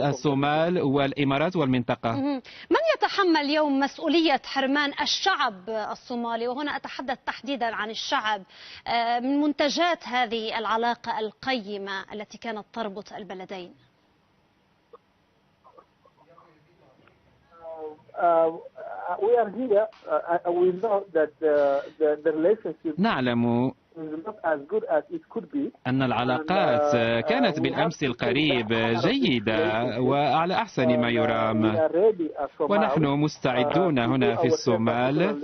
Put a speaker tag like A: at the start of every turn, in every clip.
A: الصومال والإمارات والمنطقة.
B: من يتحمل اليوم مسؤولية حرمان الشعب الصومالي، وهنا أتحدث تحديدا عن الشعب، من منتجات هذه العلاقة القيمة التي كانت تربط البلدين؟
A: نعلم أن العلاقات كانت بالأمس القريب جيدة وعلى أحسن ما يرام، ونحن مستعدون هنا في الصومال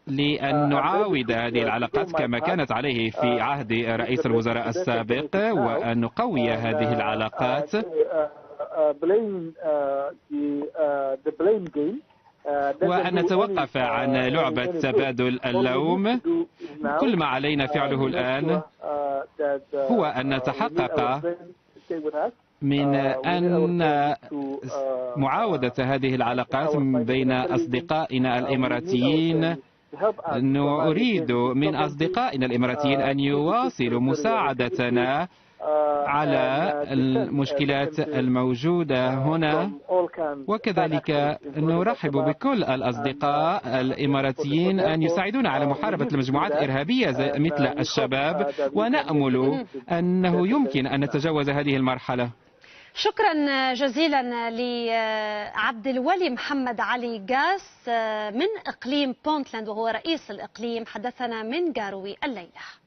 A: لأن نعاود هذه العلاقات كما كانت عليه في عهد رئيس الوزراء السابق، وأن نقوي هذه العلاقات وأن نتوقف عن لعبة تبادل اللوم. كل ما علينا فعله الآن هو أن نتحقق من أن معاودة هذه العلاقات بين أصدقائنا الإماراتيين. نريد من أصدقائنا الإماراتيين أن يواصلوا مساعدتنا على المشكلات الموجودة هنا، وكذلك نرحب بكل الأصدقاء الإماراتيين أن يساعدونا على محاربة المجموعات الإرهابية مثل الشباب، ونأمل أنه يمكن أن نتجاوز هذه المرحلة.
B: شكرا جزيلا لعبد الولي محمد علي قاس من إقليم بونتلاند، وهو رئيس الإقليم، حدثنا من جاروي الليلة.